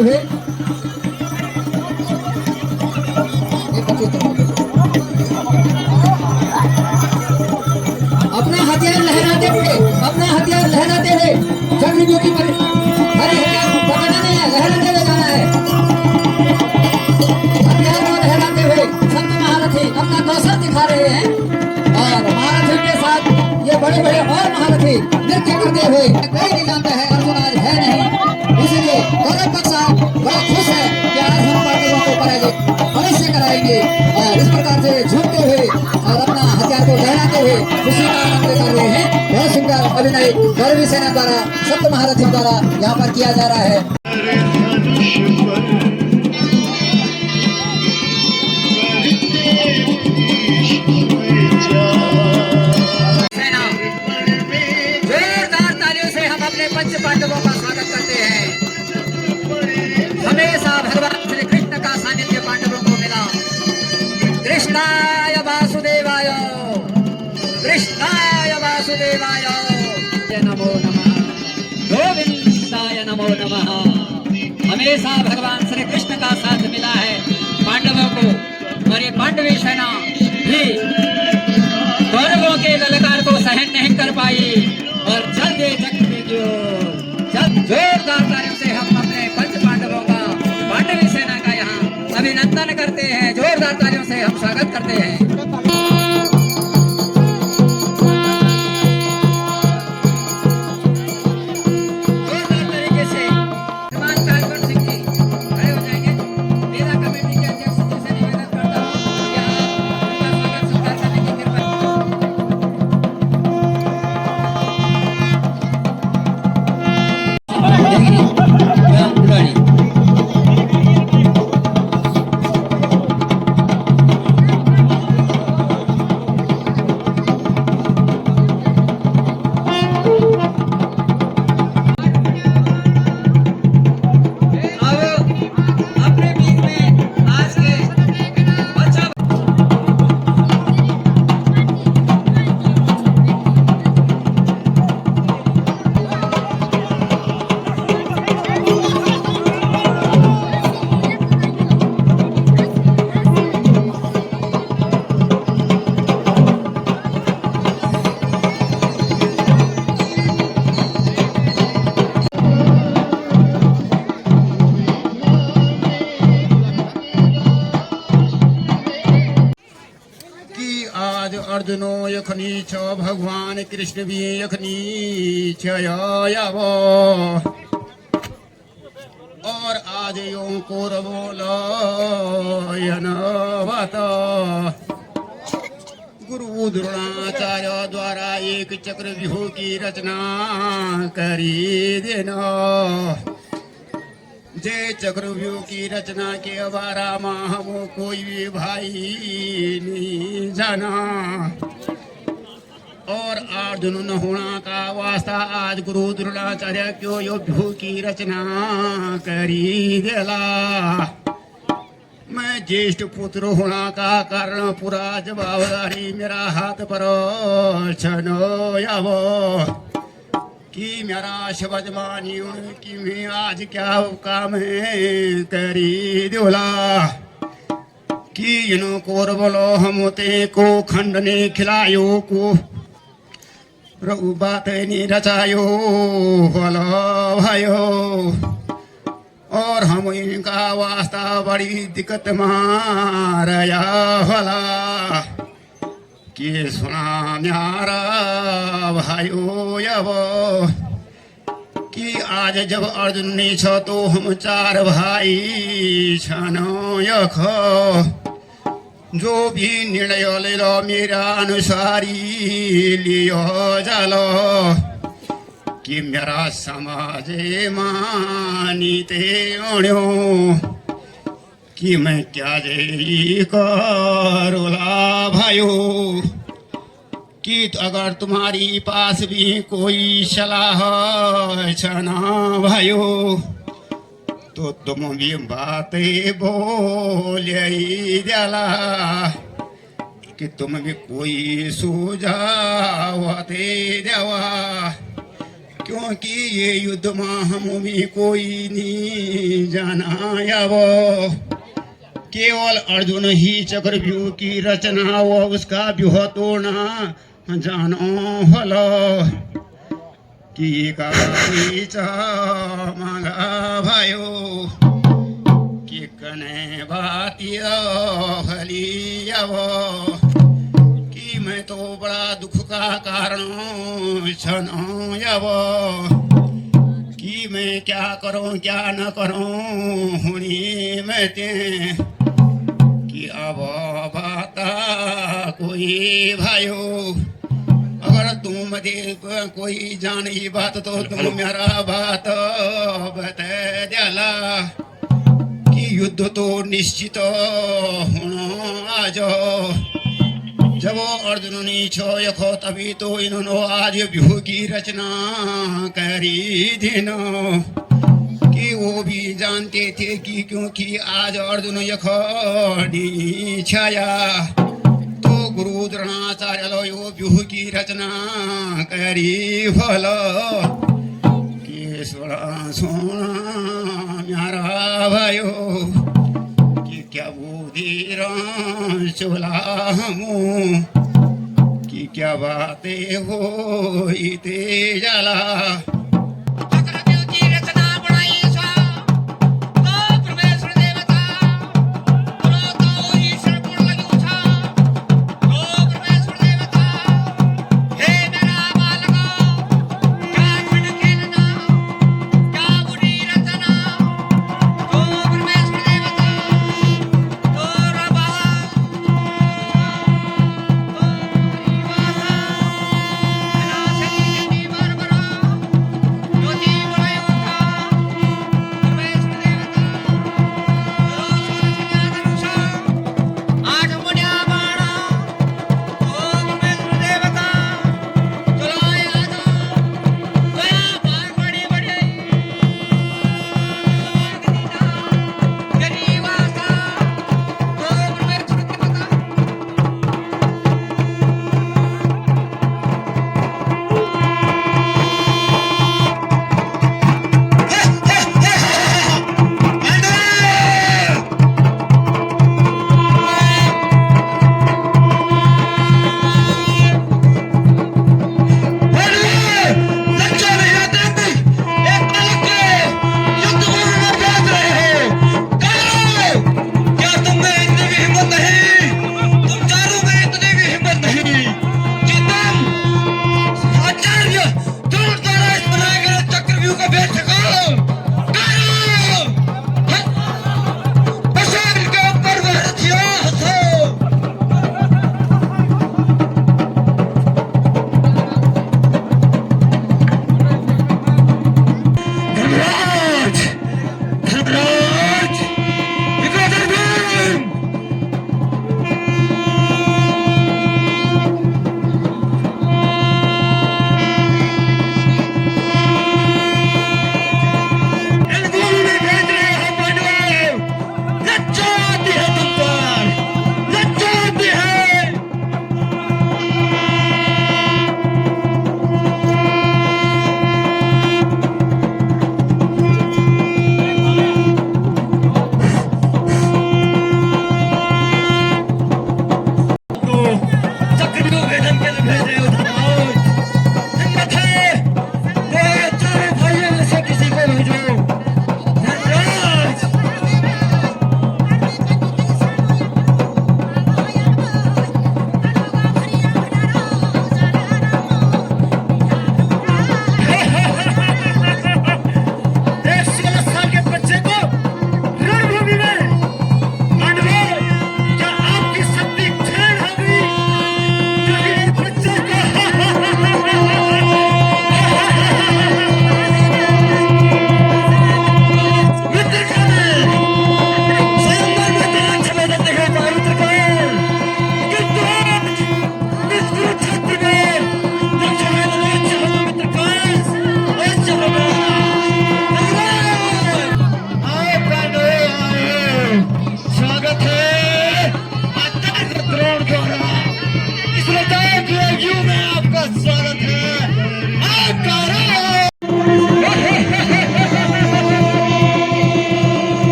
हुए अपना हथियार लहराते हुए चक्रव्यूह की हरे हथियार को पकड़ना नहीं है, लहराते हुए जाना है। हथियार को लहराते हुए संत महारथी अपना कौशल दिखा रहे हैं और महारथी के साथ ये बड़े बड़े और महारथी नृत्य करते हुए कोई नहीं जानता है अर्जुन आज है नहीं, इसलिए गौरव पक्षा बड़ा खुश है कि आज हम पांडवों को पराजित अवश्य कराएंगे और इस प्रकार से झूमते हुए और अपना हथियार को लहराते हुए खुशी का आनंद कर रहे हैं। बहुत सुंदर अभिनय गौरवी सेना द्वारा सप्त महारथियों द्वारा यहाँ पर किया जा रहा है। जोरदार तालियों से हम अपने पंच पांडवों का स्वागत करते हैं। हमेशा भगवान श्री कृष्ण का सानिध्य पांडवों को मिला। कृष्णाय वासुदेवाय नमो नमः, गोविंदाय नमो नमः। हमेशा भगवान श्री कृष्ण का साथ मिला है पांडवों को और ये पांडवी सेना भी कौरवों के ललकार को सहन नहीं कर पाई और चल दे जोरदार तालियों से हम अपने पंच पांडवों का पांडवी सेना का यहाँ अभिनंदन करते हैं। जोरदार तालियों से हम स्वागत करते हैं। अर्जुनो यखनी छ भगवान कृष्ण भी यखनी छयावो और आज यो कौरवोलयनवत गुरु द्रोणाचार्य द्वारा एक चक्रव्यूह की रचना करी देना। जे चक्रव्यूह की रचना के बारा माह वो कोई भी भाई नहीं जाना और अर्जुन न होना का वास्ता आज गुरु द्रोणाचार्य क्यों यो व्यूह की रचना करी देला। मैं ज्येष्ठ पुत्र होना का कारण पूरा जवाबदारी मेरा हाथ पर छनो यावो कि मेरा शब्द मानियो कि मैं आज क्या काम करी दोला कि इनो कौरवलो हमते को खंड ने खिलायो को रघु बात ने रचायो भलो भयो और हम इनका वास्ता बड़ी दिक्कत मारया भला कि सुना न्यारा भाइयो यव कि आज जब अर्जुन ने छ तो हम चार भाई छनो यख जो भी निर्णय ले लो मेरा अनुसारी लियो जालो कि मेरा समाज मानीते ओण्यो कि मैं क्या जे करोला भाइयो कि अगर तुम्हारी पास भी कोई सलाह छना भाइयो तो तुम भी बातें बोले जाला कि तुम भी कोई सुझाव दे देवा क्योंकि ये युद्ध में हम भी कोई नहीं जाना अब केवल अर्जुन ही चक्रव्यूह की रचना वो उसका व्यूह तोड़ना जानो हलो कि का मांगा भयो कि कने बातिय हली अब कि मैं तो बड़ा दुख का कारण छनो अब कि मैं क्या करूं क्या न करूं हुनी मैं ते कि अब बाता कोई भायो अगर तुम दे कोई जानी बात तो तुम मेरा बात बता दिला कि युद्ध तो निश्चित होना आज जब अर्जुन ने छो यखो तभी तो इन्होंने आज व्यूह की रचना करी दिन कि वो भी जानते थे कि क्योंकि आज अर्जुन यखो छाया तो गुरु द्रोणाचार्य लो यो व्यूह की रचना करी फल कि सोना म्यारा भयो कि क्या बुद्धि चोला हूँ कि क्या बातें हो इते जाला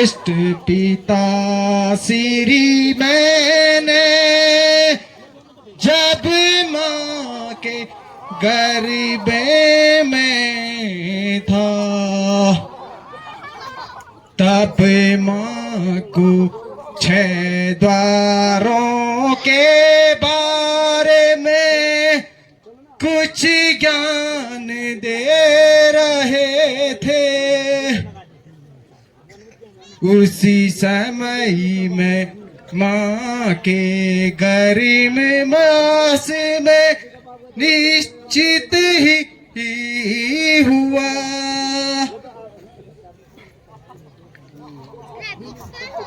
ज्येष्ठ पिता श्री मैंने जब माँ के गर्भ में था, तब माँ को 6 द्वारों के बारे में कुछ ज्ञान दे रहे थे। उसी समय में माँ के गर्भ मास में निश्चित ही हुआ।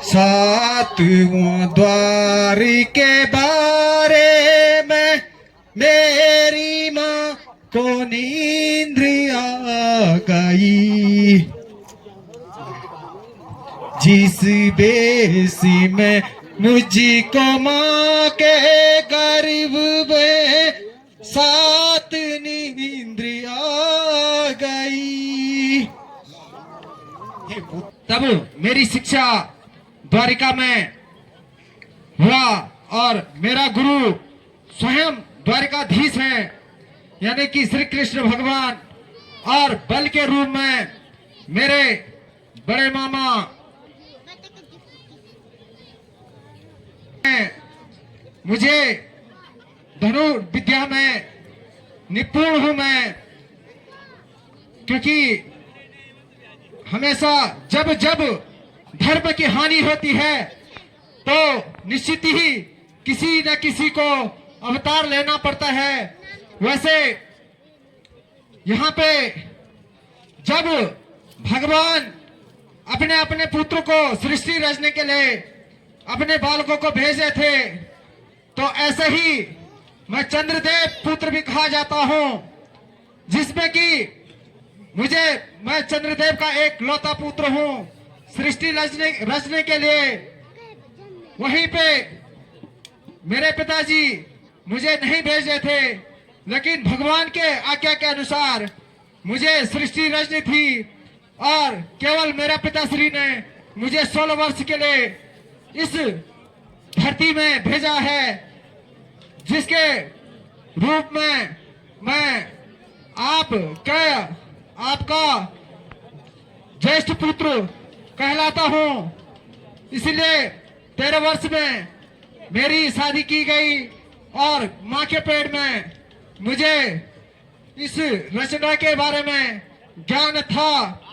सातवां द्वार के बारे में मेरी माँ को नींद आ गई। जिस बेसी में मुझको माँ के गर्भ में 7 नींद आ गई। तब मेरी शिक्षा द्वारिका में हुआ और मेरा गुरु स्वयं द्वारिकाधीश है, यानी कि श्री कृष्ण भगवान, और बल के रूप में मेरे बड़े मामा मुझे धनु विद्या में निपुण हूं मैं, क्योंकि हमेशा जब जब धर्म की हानि होती है तो निश्चित ही किसी न किसी को अवतार लेना पड़ता है। वैसे यहाँ पे जब भगवान अपने अपने पुत्र को सृष्टि रचने के लिए अपने बालकों को भेजे थे, तो ऐसे ही मैं चंद्रदेव पुत्र भी कहा जाता हूँ, जिसमें कि मैं चंद्रदेव का एक लौता पुत्र हूँ। सृष्टि रचने के लिए वहीं पे मेरे पिताजी मुझे नहीं भेजे थे, लेकिन भगवान के आज्ञा के अनुसार मुझे सृष्टि रचनी थी, और केवल मेरे पिताश्री ने मुझे 16 वर्ष के लिए इस धरती में भेजा है, जिसके रूप में मैं आपका ज्येष्ठ पुत्र कहलाता हूँ। इसलिए 13 वर्ष में मेरी शादी की गई और माँ के पेट में मुझे इस रचना के बारे में ज्ञान था।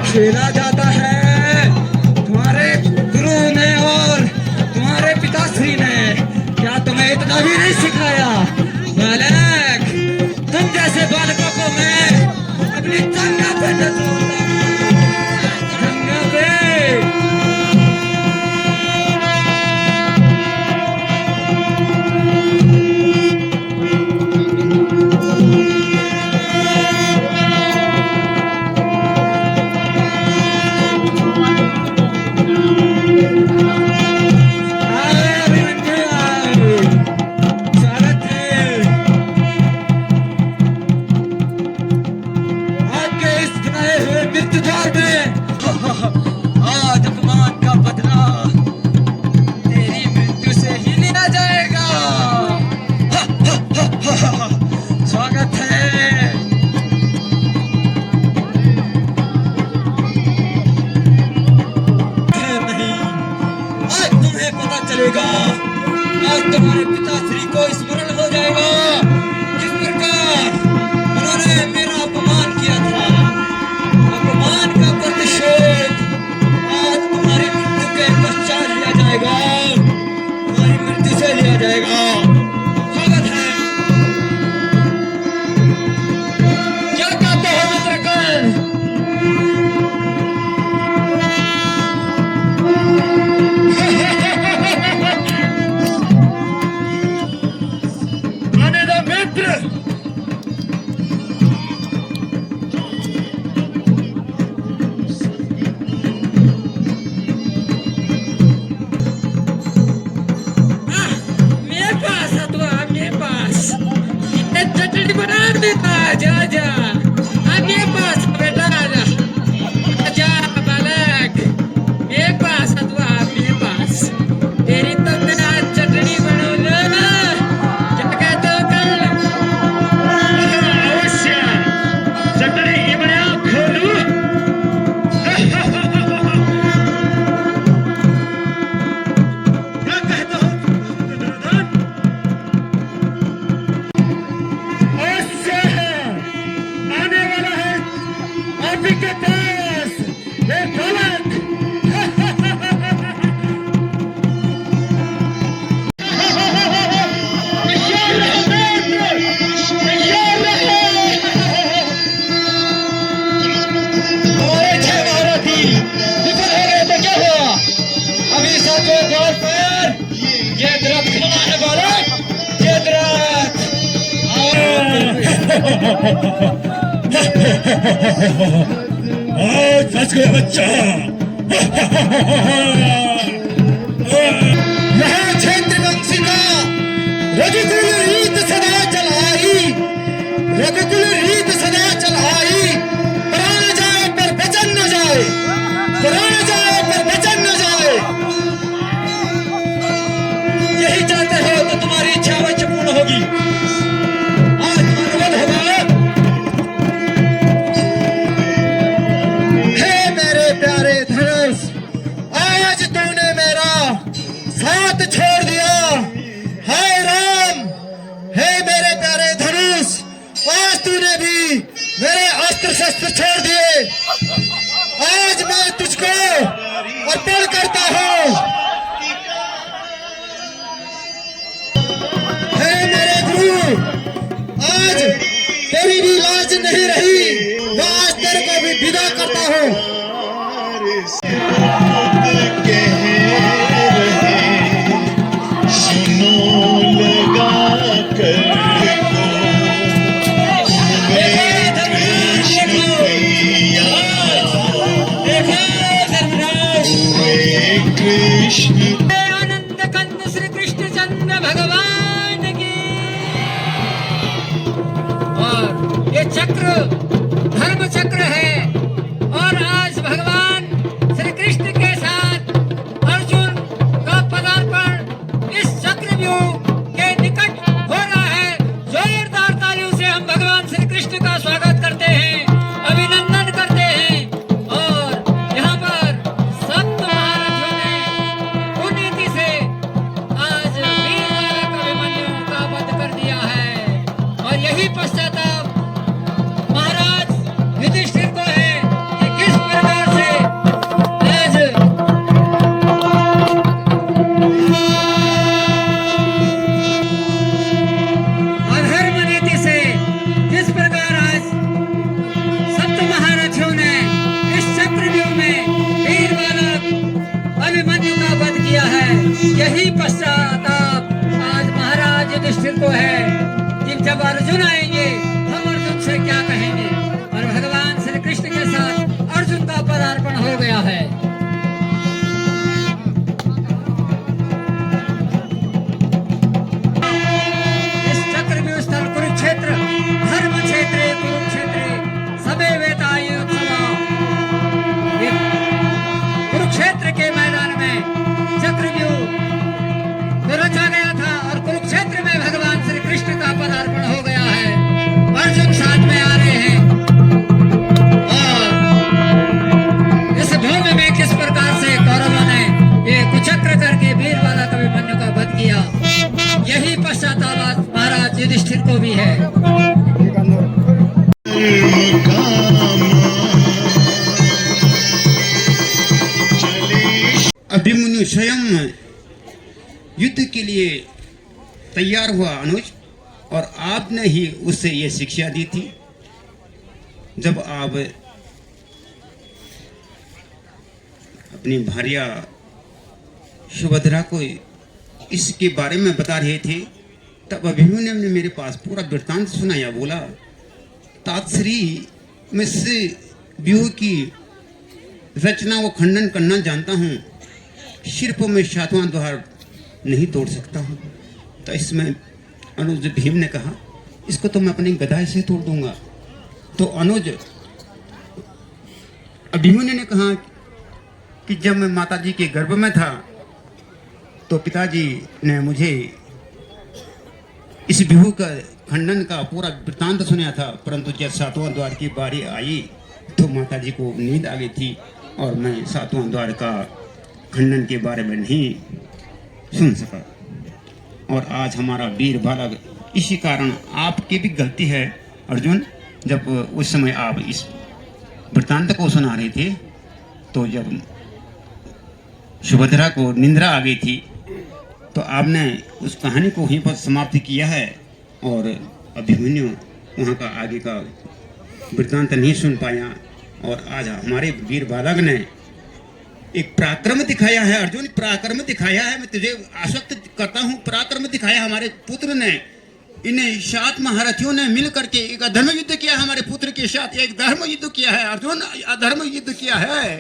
खेला जाता है आज अपमान का बदला तेरी मृत्यु से ही लिया जाएगा। स्वागत है। नहीं, आज तुम्हें पता चलेगा, आज तुम्हारे पिताश्री को स्मरण हो जाएगा किस प्रकार उन्होंने मेरा अपमान किया था। अपमान का प्रतिशोध आज तुम्हारी मृत्यु के पश्चात लिया जाएगा, तुम्हारी मृत्यु से लिया जाएगा। स्वागत है। क्या कहते हो मित्रगण? आने दो मित्र। चटनी बना देता। जा जा मेरे पास बेटा, आजा बालक, मेरे पास अथवा मेरे पास तेरी तो मेरा चटनी बनो ना। क्या कहते हो कल? अवश्य चटनी बना खोलू। क्या कहते हो दुर्योधन? आने वाला है आप ही के पास ये बालक। हमारे 6 महारथी विफल हो गए तो क्या हुआ? अभी सातवें द्वार पर ये द्रथ खड़ा है बालक, ये द्रथ। आज फंस गया बच्चा। यहाँ क्षेत्रवंशी का रघुकुल रीत सदा चल आई, रघुकुल रीत सदा चल आई। प्राण जाए पर वचन न जाए, प्राण जाए पर वचन न जाए। यही चाहते हो तो तुम्हारी इच्छा अवश्य पूर्ण होगी। आज तुम्हारा वध होगा। हे मेरे प्यारे धनुष, आज तूने मेरा साथ छोड़ दिया। हाय राम, हे मेरे प्यारे धनुष, आज तूने भी मेरे अस्त्र शस्त्र छोड़ दिए। आज मैं तुझको अर्पण करता हूँ। हे मेरे गुरु, आज तेरी भी लाज नहीं रही, मैं आज तेरे को भी विदा करता हूँ। आनंद कंद श्री कृष्ण चंद्र भगवान की। और ये चक्र धर्म चक्र है, और आज भगवान श्री कृष्ण के साथ अर्जुन का पदार्पण इस चक्रव्यूह के निकट हो रहा है। जोरदार तालियों से हम भगवान श्री कृष्ण का स्वागत करते हैं, अभिनंदन करते हैं। और यहाँ पर सप्त महारथियों ने कुनीति से आज वीर बालक अभिमन्यु का वध कर दिया है। और यही पश्चाताप महाराज युधिष्ठिर को है कि किस प्रकार से आज अधर्म नीति से जिस प्रकार आज सप्त महारथियों ने इस चक्रव्यूह में वीर बालक अभिमन्यु का वध किया है। यही पश्चाताप आज महाराज युधिष्ठिर को है कि जब अर्जुन आएंगे हम अर्जुन से क्या कहेंगे। और भगवान श्री कृष्ण के साथ अर्जुन का पदार्पण हो गया है। अभिमन्यु स्वयं युद्ध के लिए तैयार हुआ अनुज, और आपने ही उसे ये शिक्षा दी थी। जब आप अपनी भार्या सुभद्रा को इसके बारे में बता रहे थे, तब अभिमन्यु ने मेरे पास पूरा वृत्तांत सुनाया। बोला, तातश्री मैं इस व्यूह की रचना व खंडन करना जानता हूँ, सिर्फ मैं सातवां द्वार नहीं तोड़ सकता हूँ। तो इसमें अनुज भीम ने कहा, इसको तो मैं अपनी गदा से तोड़ दूंगा। तो अनुज अभिमन्यु ने कहा कि जब मैं माता जी के गर्भ में था तो पिताजी ने मुझे इस व्यूह का खंडन का पूरा वृत्तांत सुनाया था, परंतु जब सातवां द्वार की बारी आई तो माता जी को नींद आ गई थी और मैं सातवां द्वार का खंडन के बारे में नहीं सुन सका। और आज हमारा वीर बालक, इसी कारण आपकी भी गलती है अर्जुन। जब उस समय आप इस वृत्तांत को सुना रहे थे तो जब सुभद्रा को निंद्रा आ गई थी तो आपने उस कहानी को वहीं पर समाप्त किया है, और अभिमन्यु वहाँ का आगे का वृत्तांत नहीं सुन पाया। और आज हमारे वीर बालक ने एक पराक्रम दिखाया है अर्जुन, पराक्रम दिखाया है। मैं तुझे आश्वस्त करता हूँ, पराक्रम दिखाया हमारे पुत्र ने। इन्हें 7 महारथियों ने मिल करके एक अधर्म युद्ध किया, हमारे पुत्र के साथ एक धर्म युद्ध किया है अर्जुन, अधर्म युद्ध किया है।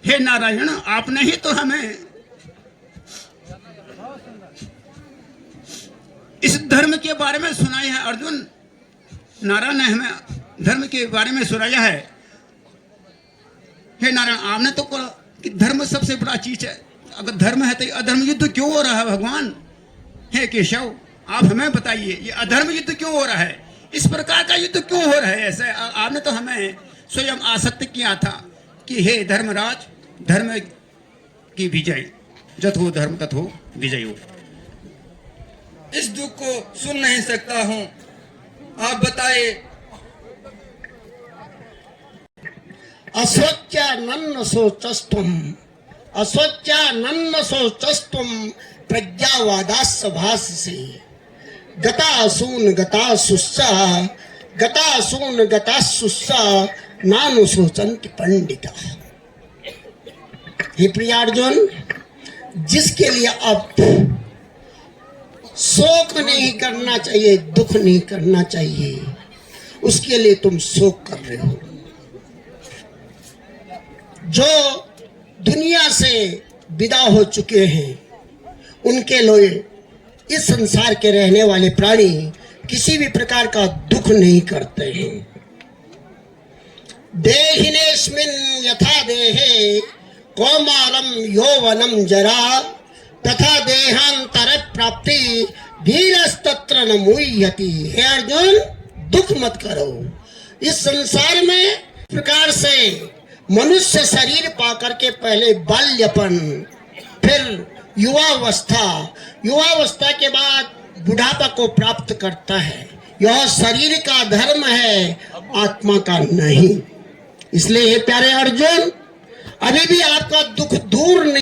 हे नारायण, आपने ही तो हमें इस धर्म के बारे में सुनाया है अर्जुन। नारायण ने हमें धर्म के बारे में सुनाया है। हे नारायण, आपने तो कहा कि धर्म सबसे बड़ा चीज है। अगर धर्म है तो अधर्म युद्ध क्यों हो रहा है भगवान? हे केशव, आप हमें बताइए, ये अधर्म युद्ध क्यों हो रहा है? इस प्रकार का युद्ध क्यों हो रहा है? ऐसे आपने तो हमें स्वयं आसक्त किया था कि हे धर्मराज, धर्म की विजय, जथो धर्म तथो विजय हो। इस दुख को सुन नहीं सकता हूँ, आप बताइए। अस्वच्चानन्न शोचस्तुम, अस्वच्चानन्न शोचस्तुम प्रज्ञावादास्य भाषसे, गतासून गतासुस्सा, गतासून गतासुस्सा नानु शोचन्ति पंडिता। हे प्रिय अर्जुन, जिसके लिए अब शोक नहीं करना चाहिए, दुख नहीं करना चाहिए, उसके लिए तुम शोक कर रहे हो। जो दुनिया से विदा हो चुके हैं उनके लिए इस संसार के रहने वाले प्राणी किसी भी प्रकार का दुख नहीं करते हैं। देहिनेस्मिन् यथा देहे कौमारम यौवनम जरा तथा देहांतर प्राप्ति धीरस्तत्र न मुह्यति। हे अर्जुन, दुख मत करो। इस संसार में प्रकार से मनुष्य शरीर पाकर के पहले बाल्यपन, फिर युवावस्था, युवावस्था के बाद बुढ़ापा को प्राप्त करता है। यह शरीर का धर्म है, आत्मा का नहीं। इसलिए प्यारे अर्जुन, अभी भी आपका दुख दूर नहीं